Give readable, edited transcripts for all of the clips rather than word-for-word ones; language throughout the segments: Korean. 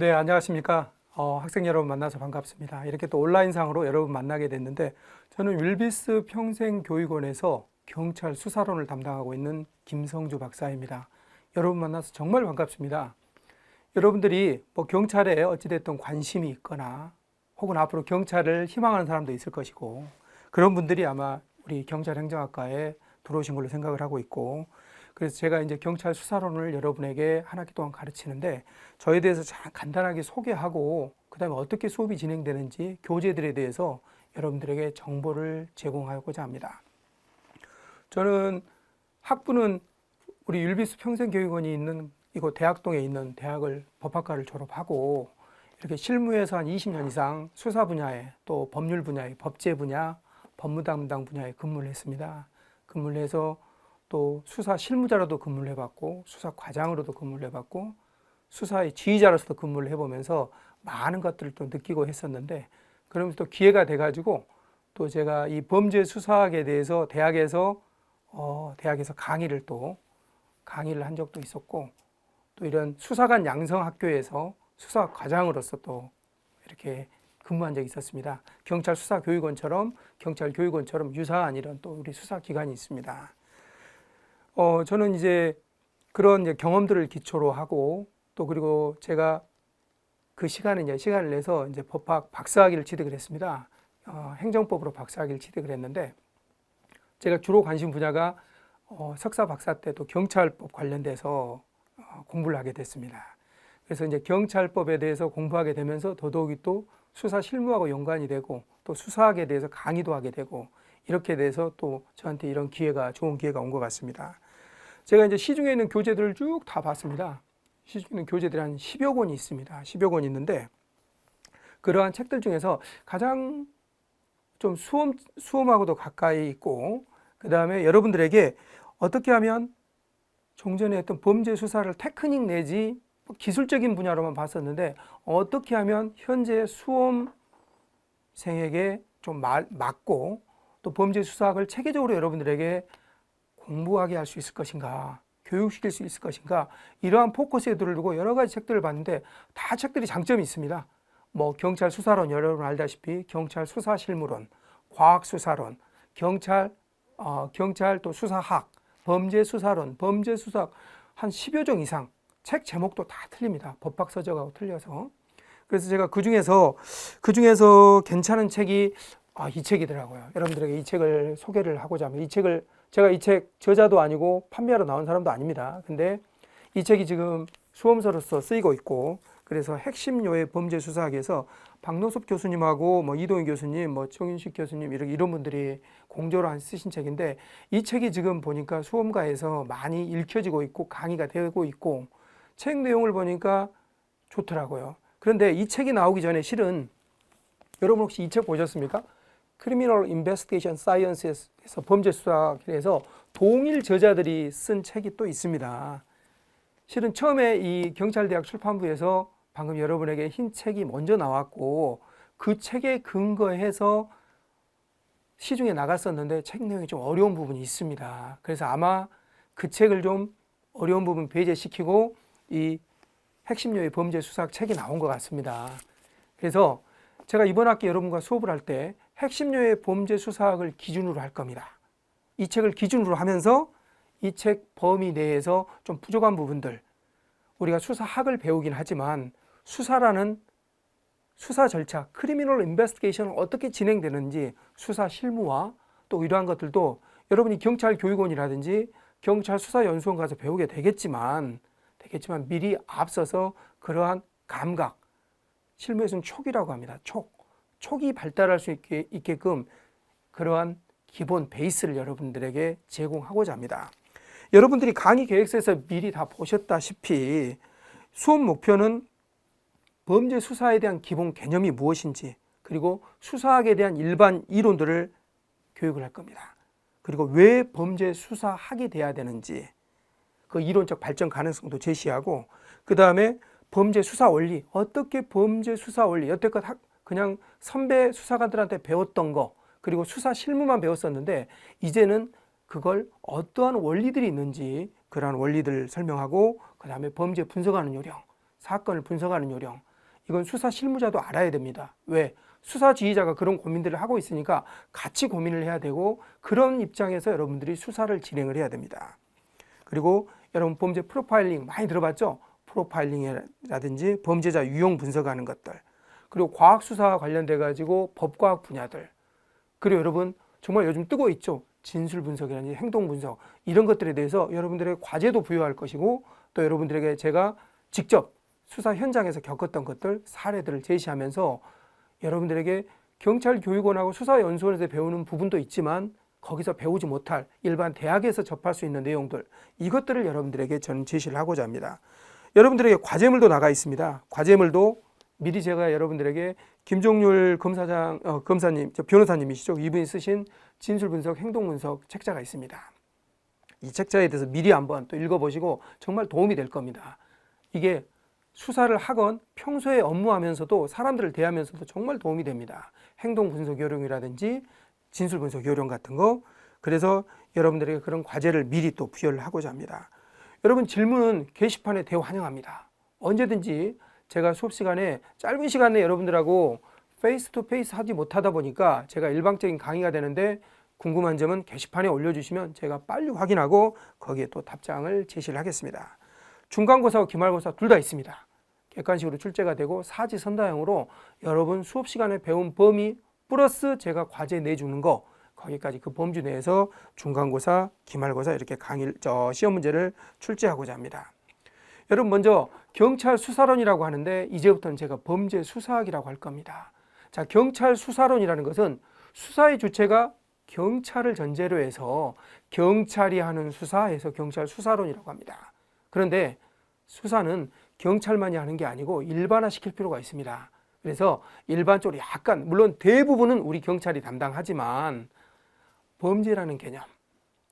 네, 안녕하십니까. 학생 여러분 만나서 반갑습니다. 이렇게 또 온라인상으로 여러분 만나게 됐는데, 저는 윌비스 평생교육원에서 경찰 수사론을 담당하고 있는 김성주 박사입니다. 여러분 만나서 정말 반갑습니다. 여러분들이 뭐 경찰에 어찌됐든 관심이 있거나, 혹은 앞으로 경찰을 희망하는 사람도 있을 것이고, 그런 분들이 아마 우리 경찰행정학과에 들어오신 걸로 생각을 하고 있고, 그래서 제가 이제 경찰 수사론을 여러분에게 한 학기 동안 가르치는데, 저에 대해서 간단하게 소개하고 그다음에 어떻게 수업이 진행되는지 교재들에 대해서 여러분들에게 정보를 제공하고자 합니다. 저는 학부는 우리 율비스 평생교육원이 있는 이곳 대학동에 있는 대학을 법학과를 졸업하고, 이렇게 실무에서 한 20년 이상 수사 분야에, 또 법률 분야에, 법제 분야, 법무 담당 분야에 근무를 했습니다. 근무를 해서 또 수사 실무자로도 근무를 해봤고, 수사 과장으로도 근무를 해봤고, 수사의 지휘자로서도 근무를 해보면서 많은 것들을 또 느끼고 했었는데, 그러면서 또 기회가 돼가지고 또 제가 이 범죄 수사학에 대해서 대학에서 강의를 한 적도 있었고, 또 이런 수사관 양성학교에서 수사 과장으로서 또 이렇게 근무한 적이 있었습니다. 경찰 수사교육원처럼, 경찰 교육원처럼 유사한 이런 또 우리 수사기관이 있습니다. 저는 이제 그런 이제 경험들을 기초로 하고, 또 그리고 제가 그 시간을 내서 이제 법학 박사학위를 취득을 했습니다. 행정법으로 박사학위를 취득을 했는데, 제가 주로 관심 분야가 석사 박사 때도 경찰법 관련돼서 공부를 하게 됐습니다. 그래서 이제 경찰법에 대해서 공부하게 되면서 더더욱이 또 수사 실무하고 연관이 되고, 또 수사학에 대해서 강의도 하게 되고, 이렇게 돼서 또 저한테 이런 좋은 기회가 온 것 같습니다. 제가 이제 시중에 있는 교재들을 쭉 다 봤습니다. 시중에 있는 교재들이 한 10여 권이 있습니다. 10여 권이 있는데, 그러한 책들 중에서 가장 좀 수험하고도 가까이 있고, 그 다음에 여러분들에게 어떻게 하면 종전에 했던 범죄 수사를 테크닉 내지 기술적인 분야로만 봤었는데, 어떻게 하면 현재 수험생에게 좀 맞고, 또 범죄 수사학을 체계적으로 여러분들에게 공부하게 할 수 있을 것인가, 교육시킬 수 있을 것인가, 이러한 포커스에 두고 여러 가지 책들을 봤는데, 다 책들이 장점이 있습니다. 뭐 경찰 수사론, 여러분 알다시피 경찰 수사실무론, 과학수사론, 경찰 또 수사학, 범죄수사론, 범죄수사학, 한 10여 종 이상, 책 제목도 다 틀립니다. 법학 서적하고 틀려서. 그래서 제가 그 중에서 괜찮은 책이 이 책이더라고요. 여러분들에게 이 책을 소개를 하고자 합니다. 제가 이 책 저자도 아니고 판매하러 나온 사람도 아닙니다. 근데 이 책이 지금 수험서로서 쓰이고 있고, 그래서 핵심 요의 범죄 수사학에서 박노섭 교수님하고 뭐 이동희 교수님, 뭐 정윤식 교수님 이런 분들이 공저로 쓰신 책인데, 이 책이 지금 보니까 수험가에서 많이 읽혀지고 있고 강의가 되고 있고, 책 내용을 보니까 좋더라고요. 그런데 이 책이 나오기 전에 실은 여러분 혹시 이 책 보셨습니까? Criminal Investigation Science에서 범죄 수사학에서 동일 저자들이 쓴 책이 또 있습니다. 실은 처음에 이 경찰대학 출판부에서 방금 여러분에게 흰 책이 먼저 나왔고, 그 책에 근거해서 시중에 나갔었는데 책 내용이 좀 어려운 부분이 있습니다. 그래서 아마 그 책을 좀 어려운 부분 배제시키고 이 핵심요의 범죄 수사학 책이 나온 것 같습니다. 그래서 제가 이번 학기 여러분과 수업을 할 때 핵심요의 범죄 수사학을 기준으로 할 겁니다. 이 책을 기준으로 하면서 이 책 범위 내에서 좀 부족한 부분들, 우리가 수사학을 배우긴 하지만 수사라는 수사 절차, 크리미널 인베스티게이션은 어떻게 진행되는지 수사 실무와 또 이러한 것들도 여러분이 경찰 교육원이라든지 경찰 수사연수원 가서 배우게 되겠지만 미리 앞서서 그러한 감각, 실무에서는 촉이라고 합니다. 촉이 발달할 수 있게끔 그러한 기본 베이스를 여러분들에게 제공하고자 합니다. 여러분들이 강의 계획서에서 미리 다 보셨다시피 수업 목표는 범죄 수사에 대한 기본 개념이 무엇인지, 그리고 수사학에 대한 일반 이론들을 교육을 할 겁니다. 그리고 왜 범죄 수사학이 돼야 되는지 그 이론적 발전 가능성도 제시하고, 그 다음에 범죄 수사 원리, 어떻게 범죄 수사 원리, 여태껏 그냥 선배 수사관들한테 배웠던 거, 그리고 수사 실무만 배웠었는데 이제는 그걸 어떠한 원리들이 있는지 그러한 원리들을 설명하고, 그 다음에 범죄 분석하는 요령, 사건을 분석하는 요령, 이건 수사 실무자도 알아야 됩니다. 왜? 수사 지휘자가 그런 고민들을 하고 있으니까 같이 고민을 해야 되고 그런 입장에서 여러분들이 수사를 진행을 해야 됩니다. 그리고 여러분 범죄 프로파일링 많이 들어봤죠? 프로파일링이라든지 범죄자 유형 분석하는 것들, 그리고 과학수사와 관련돼 가지고 법과학 분야들, 그리고 여러분 정말 요즘 뜨고 있죠? 진술 분석이라든지 행동 분석, 이런 것들에 대해서 여러분들의 과제도 부여할 것이고, 또 여러분들에게 제가 직접 수사 현장에서 겪었던 것들, 사례들을 제시하면서 여러분들에게 경찰교육원하고 수사연수원에서 배우는 부분도 있지만 거기서 배우지 못할 일반 대학에서 접할 수 있는 내용들, 이것들을 여러분들에게 저는 제시를 하고자 합니다. 여러분들에게 과제물도 나가 있습니다. 과제물도 미리 제가 여러분들에게 김종률 검사님, 변호사님이시죠. 이분이 쓰신 진술분석, 행동분석 책자가 있습니다. 이 책자에 대해서 미리 한번 또 읽어보시고 정말 도움이 될 겁니다. 이게 수사를 하건 평소에 업무하면서도 사람들을 대하면서도 정말 도움이 됩니다. 행동분석 요령이라든지 진술분석 요령 같은 거. 그래서 여러분들에게 그런 과제를 미리 또 부여를 하고자 합니다. 여러분 질문은 게시판에 대우 환영합니다. 언제든지 제가 수업 시간에 짧은 시간에 여러분들하고 페이스 투 페이스 하지 못하다 보니까 제가 일방적인 강의가 되는데 궁금한 점은 게시판에 올려주시면 제가 빨리 확인하고 거기에 또 답장을 제시를 하겠습니다. 중간고사와 기말고사 둘 다 있습니다. 객관식으로 출제가 되고 사지선다형으로 여러분 수업 시간에 배운 범위 플러스 제가 과제 내주는 거, 거기까지 그 범주 내에서 중간고사, 기말고사 이렇게 시험 문제를 출제하고자 합니다. 여러분 먼저 경찰 수사론이라고 하는데 이제부터는 제가 범죄 수사학이라고 할 겁니다. 자, 경찰 수사론이라는 것은 수사의 주체가 경찰을 전제로 해서 경찰이 하는 수사에서 경찰 수사론이라고 합니다. 그런데 수사는 경찰만이 하는 게 아니고 일반화시킬 필요가 있습니다. 그래서 일반적으로 약간, 물론 대부분은 우리 경찰이 담당하지만 범죄라는 개념.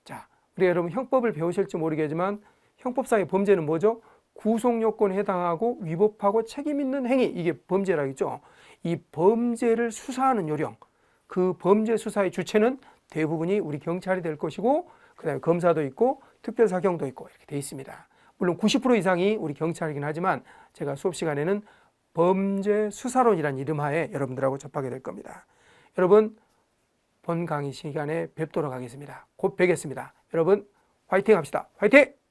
자, 우리 여러분 형법을 배우실지 모르겠지만 형법상의 범죄는 뭐죠? 구속요건에 해당하고 위법하고 책임 있는 행위, 이게 범죄라겠죠. 이 범죄를 수사하는 요령, 그 범죄 수사의 주체는 대부분이 우리 경찰이 될 것이고 그다음에 검사도 있고 특별사경도 있고 이렇게 돼 있습니다. 물론 90% 이상이 우리 경찰이긴 하지만 제가 수업 시간에는 범죄 수사론이라는 이름 하에 여러분들하고 접하게 될 겁니다. 여러분 본 강의 시간에 뵙도록 하겠습니다. 곧 뵙겠습니다. 여러분 화이팅 합시다. 화이팅!